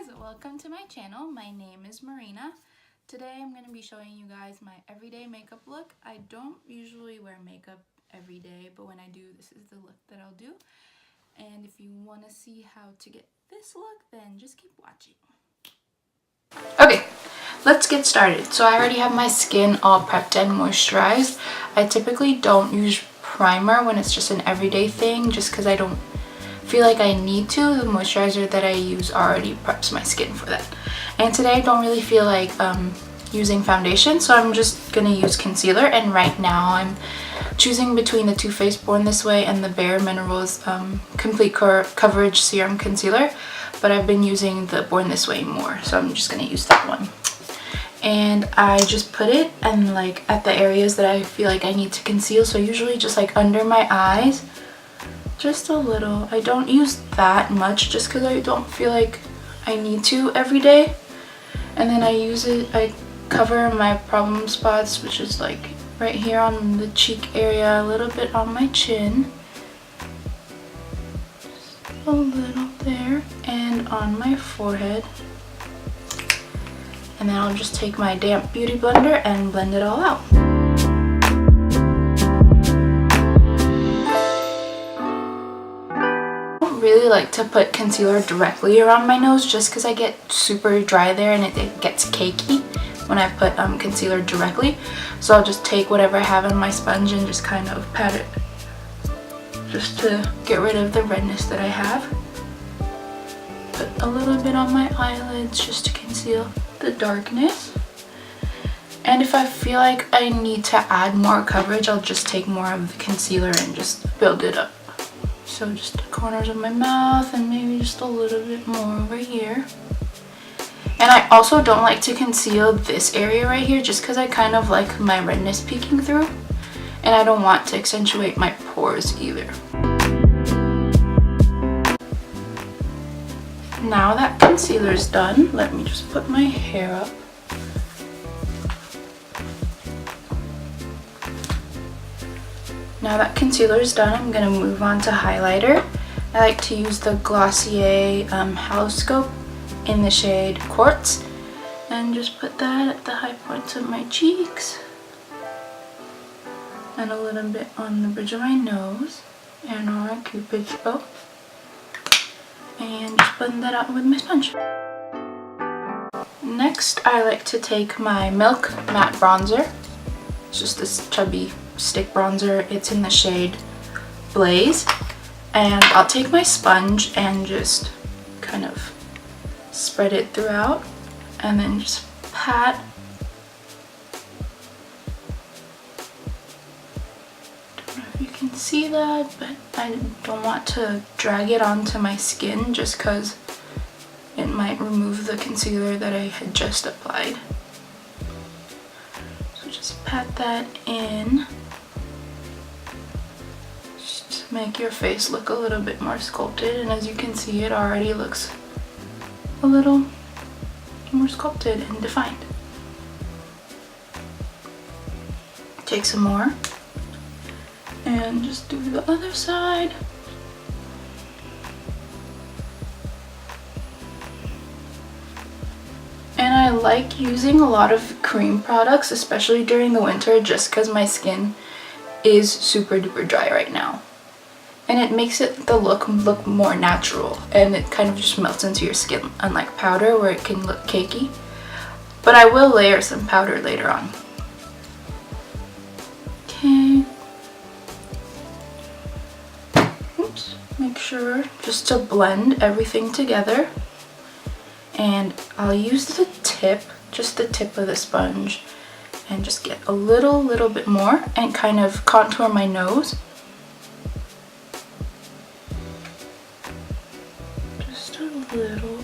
guys, welcome to my channel. My name is Marina. Today I'm going to be showing you guys my everyday makeup look. I don't usually wear makeup every day, but when I do, this is the look that I'll do. And if you want to see how to get this look, then just keep watching. Okay, let's get started. So I already have my skin all prepped and moisturized. I typically don't use primer when it's just an everyday thing, just because I don't feel like I need to. The moisturizer that I use already preps my skin for that. And today I don't really feel like using foundation, so I'm just gonna use concealer. And right now I'm choosing between the Too Faced Born This Way and the Bare Minerals Complete Coverage Serum Concealer, but I've been using the Born This Way more, so I'm just gonna use that one. And I just put it and like at the areas that I feel like I need to conceal, so usually just like under my eyes, just a little. I don't use that much just because I don't feel like I need to every day. And then I cover my problem spots, which is like right here on the cheek area, a little bit on my chin, just a little there, and on my forehead. And then I'll just take my damp beauty blender and blend it all out. Really like to put concealer directly around my nose just because I get super dry there and it gets cakey when I put concealer directly. So I'll just take whatever I have on my sponge and just kind of pat it just to get rid of the redness that I have. Put a little bit on my eyelids just to conceal the darkness. And if I feel like I need to add more coverage, I'll just take more of the concealer and just build it up. So just the corners of my mouth and maybe just a little bit more over here. And I also don't like to conceal this area right here just because I kind of like my redness peeking through. And I don't want to accentuate my pores either. Now that concealer is done, let me just put my hair up. Now that concealer is done, I'm going to move on to highlighter. I like to use the Glossier Holoscope in the shade Quartz, and just put that at the high points of my cheeks and a little bit on the bridge of my nose and on my cupid's bow, and just blend that out with my sponge. Next, I like to take my Milk Matte Bronzer. It's just this chubby stick bronzer. It's in the shade Blaze, and I'll take my sponge and just kind of spread it throughout and then just pat. Don't know if you can see that, but I don't want to drag it onto my skin just because it might remove the concealer that I had just applied. So just pat that in. Make your face look a little bit more sculpted, and as you can see, it already looks a little more sculpted and defined. Take some more and just do the other side. And I like using a lot of cream products, especially during the winter, just because my skin is super duper dry right now. And it makes the look more natural, and it kind of just melts into your skin, unlike powder where it can look cakey. But I will layer some powder later on. Okay. Oops. Make sure just to blend everything together. And I'll use the tip, just the tip of the sponge, and just get a little bit more and kind of contour my nose. Little.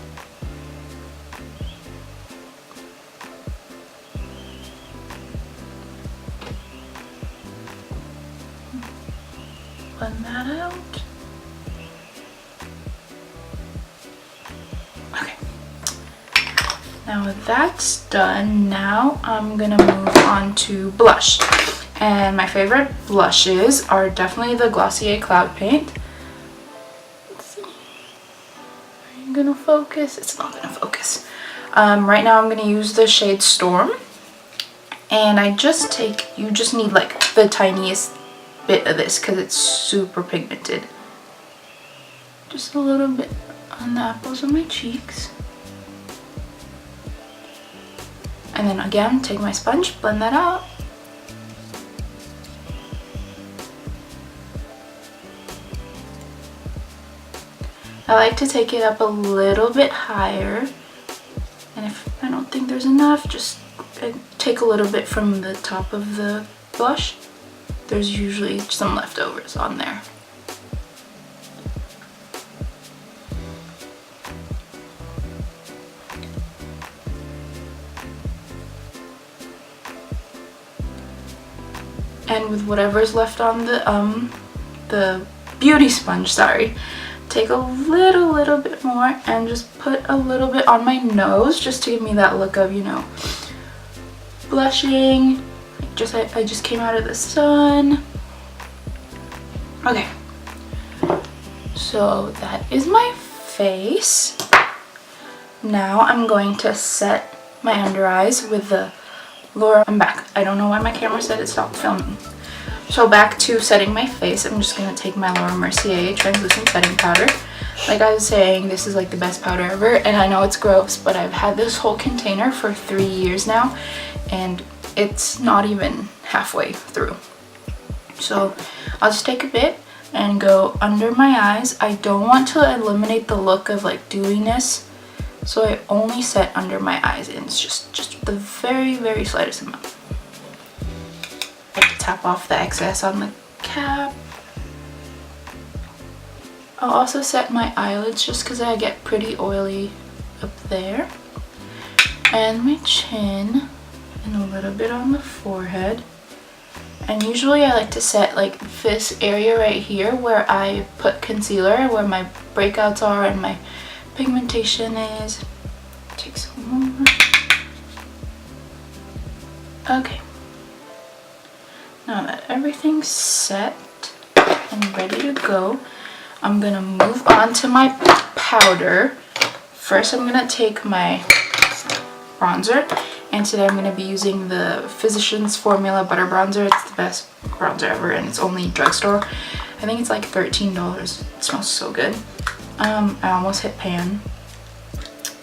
Blend that out. Okay. Now that's done. Now I'm gonna move on to blush. And my favorite blushes are definitely the Glossier Cloud Paint. Let's see. I'm gonna focus? It's not gonna focus. Right now I'm gonna use the shade Storm. And you just need like the tiniest bit of this because it's super pigmented. Just a little bit on the apples of my cheeks. And then again, take my sponge, blend that out. I like to take it up a little bit higher. And if I don't think there's enough, just take a little bit from the top of the blush. There's usually some leftovers on there. And with whatever's left on the beauty sponge, sorry, take a little bit more and just put a little bit on my nose just to give me that look of, you know, blushing. I just came out of the sun. Okay, so that is my face. Now I'm going to set my under eyes with the Laura. I'm back. I don't know why my camera said it stopped filming. So back to setting my face. I'm just going to take my Laura Mercier translucent setting powder. Like I was saying, this is like the best powder ever, and I know it's gross, but I've had this whole container for 3 years now, and it's not even halfway through. So I'll just take a bit and go under my eyes. I don't want to eliminate the look of like dewiness, so I only set under my eyes, and it's just the very slightest amount. I like to tap off the excess on the cap. I'll also set my eyelids just because I get pretty oily up there, and my chin, and a little bit on the forehead. And usually I like to set like this area right here where I put concealer, where my breakouts are and my pigmentation is. Take some more. Okay. Now that everything's set and ready to go, I'm gonna move on to my powder. First I'm gonna take my bronzer, and today I'm gonna be using the Physicians Formula Butter Bronzer. It's the best bronzer ever, and it's only drugstore. I think it's like $13. It smells so good. I almost hit pan.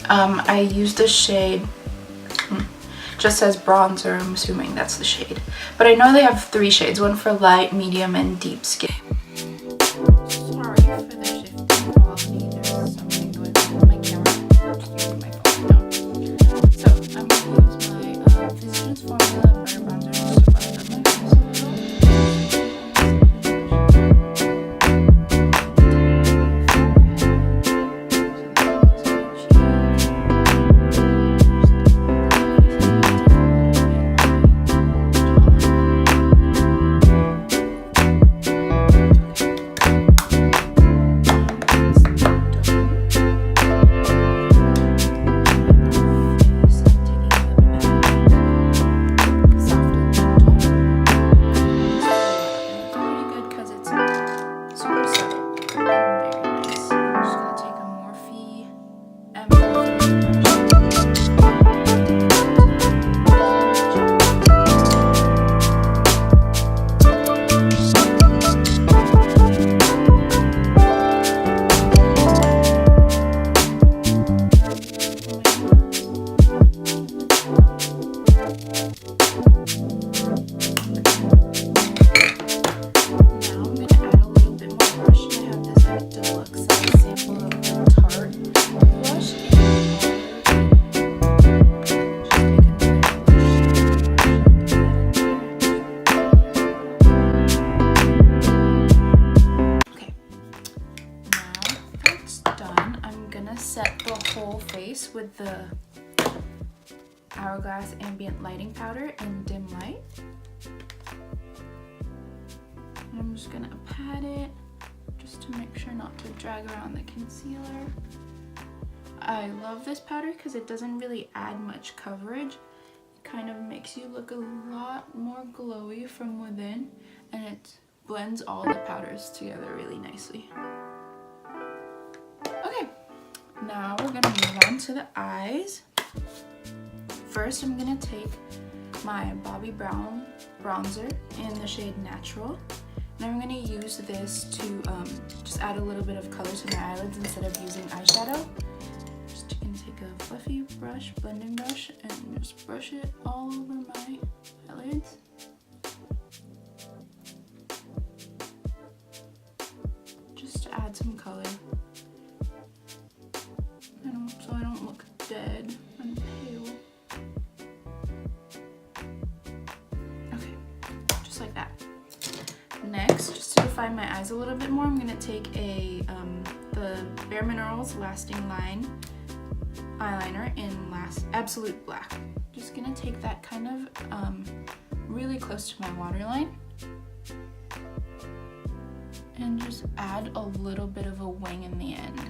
I used the shade, just says bronzer, I'm assuming that's the shade. But I know they have 3 shades, one for light, medium, and deep skin. Sorry for the shifting quality, there's something going on with my camera. My phone down. So I'm going to use my Physicians Formula Butter Bronzer just to butter up my face a little. With the Hourglass Ambient Lighting Powder in Dim Light. And I'm just gonna pat it just to make sure not to drag around the concealer. I love this powder because it doesn't really add much coverage. It kind of makes you look a lot more glowy from within, and it blends all the powders together really nicely. Okay. Now we're gonna move on to the eyes. First, I'm gonna take my Bobbi Brown bronzer in the shade Natural. And I'm gonna use this to just add a little bit of color to my eyelids instead of using eyeshadow. Just gonna take a fluffy brush, blending brush, and just brush it all over my eyelids. Just to add some color. So I don't look dead and pale. Okay, just like that. Next, just to define my eyes a little bit more, I'm going to take the Bare Minerals Lasting Line eyeliner in Absolute Black. Just going to take that kind of really close to my waterline and just add a little bit of a wing in the end.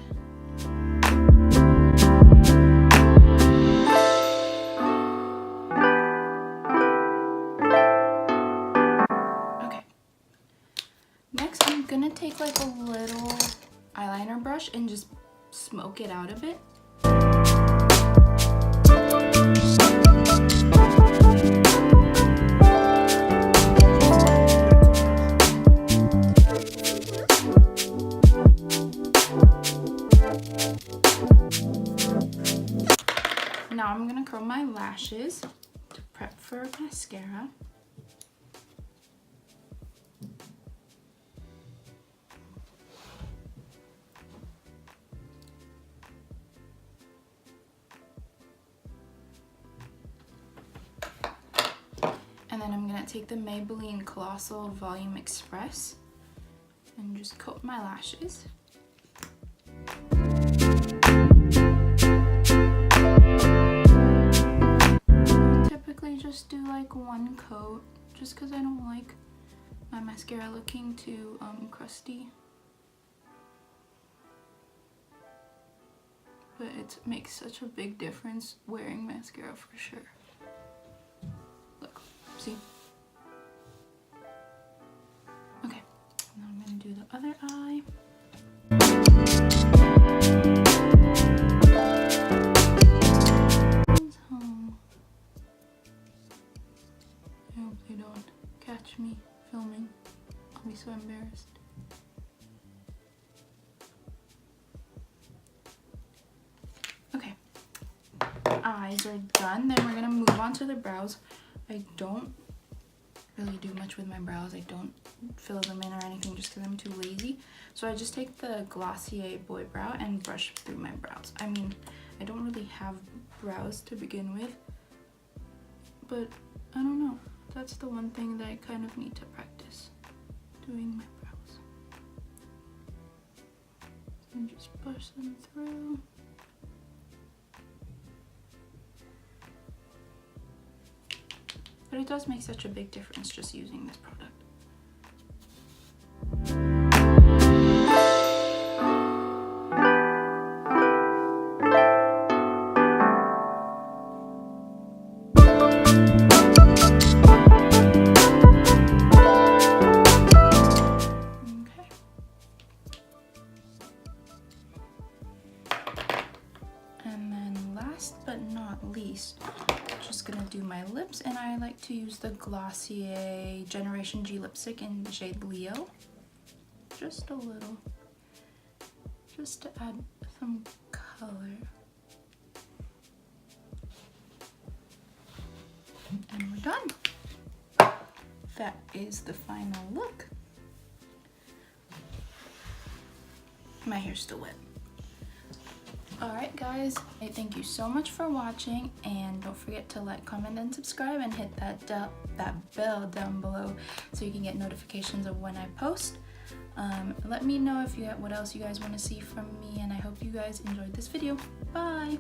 Next, I'm gonna take like a little eyeliner brush and just smoke it out a bit. Now I'm gonna curl my lashes to prep for mascara. And then I'm going to take the Maybelline Colossal Volume Express and just coat my lashes. I typically just do like one coat just because I don't like my mascara looking too crusty. But it makes such a big difference wearing mascara for sure. Look, see? Okay, now I'm gonna do the other eye. I hope they don't catch me filming. I'll be so embarrassed. Eyes are done. Then we're gonna move on to the brows. I don't really do much with my brows. I don't fill them in or anything just because I'm too lazy. So I just take the Glossier Boy Brow and brush through my brows. I mean, I don't really have brows to begin with, but I don't know. That's the one thing that I kind of need to practice, doing my brows. And just brush them through. But it does make such a big difference just using this product. Okay. And then last but not least, just gonna do my lips, and I like to use the Glossier Generation G lipstick in the shade Leo. Just a little, just to add some color. And we're done. That is the final look. My hair's still wet. Alright guys, thank you so much for watching, and don't forget to like, comment, and subscribe, and hit that bell down below so you can get notifications of when I post. Let me know if what else you guys want to see from me, and I hope you guys enjoyed this video. Bye!